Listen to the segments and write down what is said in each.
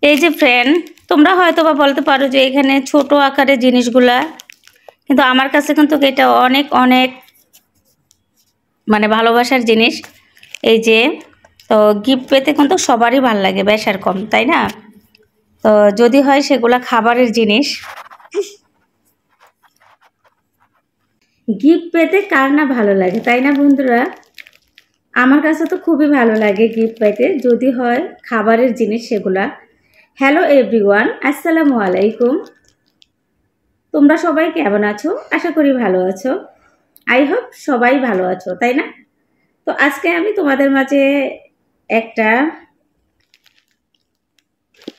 এই যে ফ্রেন্ড, তোমরা হয়তো বা বলতে পারো যে এখানে ছোট আকারের জিনিসগুলা, কিন্তু আমার কাছে কিন্তু এটা অনেক অনেক মানে ভালোবাসার জিনিস। এই যে তো গিফট পেতে কিন্তু সবারই ভালো লাগে, বেশ আর কম, তাই না? তো যদি হয় সেগুলা খাবারের জিনিস, গিফট পেতে কার না ভালো লাগে, তাই না বন্ধুরা? আমার কাছে তো খুবই ভালো লাগে গিফট পেতে, যদি হয় খাবারের জিনিস সেগুলা। হ্যালো এভরিওয়ান, আসসালামু আলাইকুম। তোমরা সবাই কেমন আছো? আশা করি ভালো আছো। আই হোপ সবাই ভালো আছো, তাই না? তো আজকে আমি তোমাদের মাঝে একটা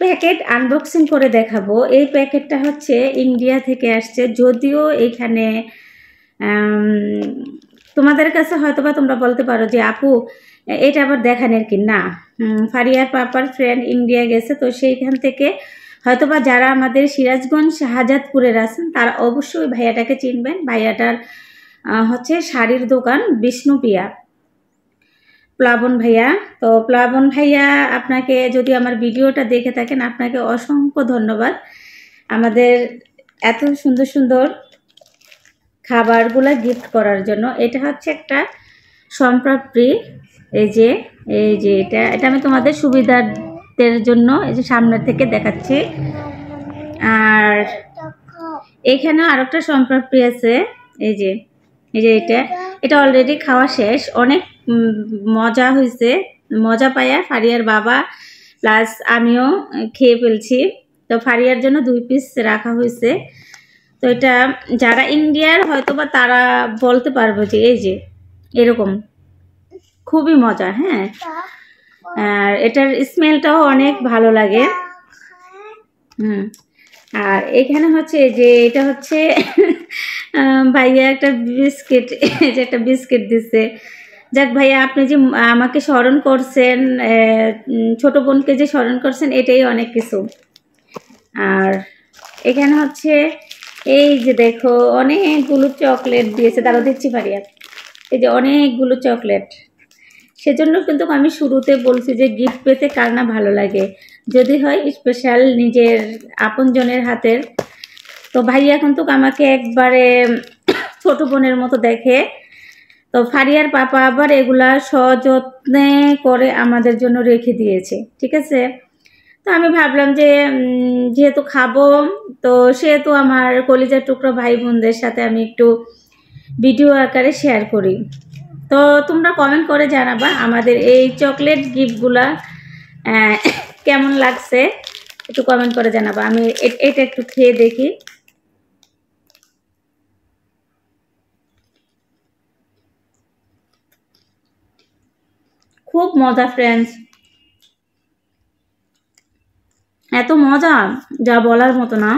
প্যাকেট আনবক্সিং করে দেখাবো। এই প্যাকেটটা হচ্ছে ইন্ডিয়া থেকে আসছে, যদিও এখানে তোমাদের কাছে হয়তোবা তোমরা বলতে পারো যে আপু এটা আবার দেখানোর কি না। ফারিয়ার পাপার ফ্রেন্ড ইন্ডিয়া গেছে, তো সেইখান থেকে হয়তোবা যারা আমাদের সিরাজগঞ্জ শাহজাদপুরের আছেন তারা অবশ্যই ভাইয়াটাকে চিনবেন। ভাইয়াটার হচ্ছে শাড়ির দোকান বিষ্ণুপিয়া, প্লাবন ভাইয়া। তো প্লাবন ভাইয়া, আপনাকে যদি আমার ভিডিওটা দেখে থাকেন আপনাকে অসংখ্য ধন্যবাদ আমাদের এত সুন্দর সুন্দর খাবারগুলা গিফট করার জন্য। এটা হচ্ছে একটা সম্প্রাপ্তি। এই যে এটা আমি তোমাদের সুবিধার্থের জন্য এই যে সামনে থেকে দেখাচ্ছি। আর এখানেও আরেকটা সম্প্রাপ্তি আছে। এই যে এটা অলরেডি খাওয়া শেষ। অনেক মজা হয়েছে, মজা পায়া ফারিয়ার বাবা প্লাস আমিও খেয়ে ফেলছি। তো ফারিয়ার জন্য 2 পিস রাখা হয়েছে। তো এটা যারা ইন্ডিয়ার হয়তোবা তারা বলতে পারবো যে এই যে এরকম খুবই মজা। হ্যাঁ, আর এটার স্মেলটাও অনেক ভালো লাগে। আর এখানে হচ্ছে যে এটা হচ্ছে ভাইয়া একটা বিস্কিট, যে একটা বিস্কিট দিচ্ছে। যাক ভাইয়া, আপনি যে আমাকে স্মরণ করছেন, ছোট বোনকে যে স্মরণ করছেন, এটাই অনেক কিছু। আর এখানে হচ্ছে এই যে দেখো অনেকগুলো চকলেট দিয়েছে, তারা দিচ্ছি ফারিয়া। এই যে অনেকগুলো চকলেট, সেজন্য কিন্তু আমি শুরুতে বলছি যে গিফট পেতে কার না ভালো লাগে, যদি হয় স্পেশাল নিজের আপনজনের হাতের। তো ভাইয়া কিন্তু আমাকে একবারে ছোট বোনের মতো দেখে। তো ফারিয়ার পাপা আবার এগুলা সযত্নে করে আমাদের জন্য রেখে দিয়েছে, ঠিক আছে? তো আমি ভাবলাম যে যেহেতু খাবো, তো সেহেতু আমার কলিজার টুকরো ভাই বোনদের সাথে আমি একটু ভিডিও আকারে শেয়ার করি। তো তোমরা কমেন্ট করে জানাবা আমাদের এই চকলেট গিফটগুলা কেমন লাগছে, একটু কমেন্ট করে জানাবা। আমি এটা একটু খেয়ে দেখি। খুব মজা ফ্রেন্ডস, এত মজা যা বলার মতো না।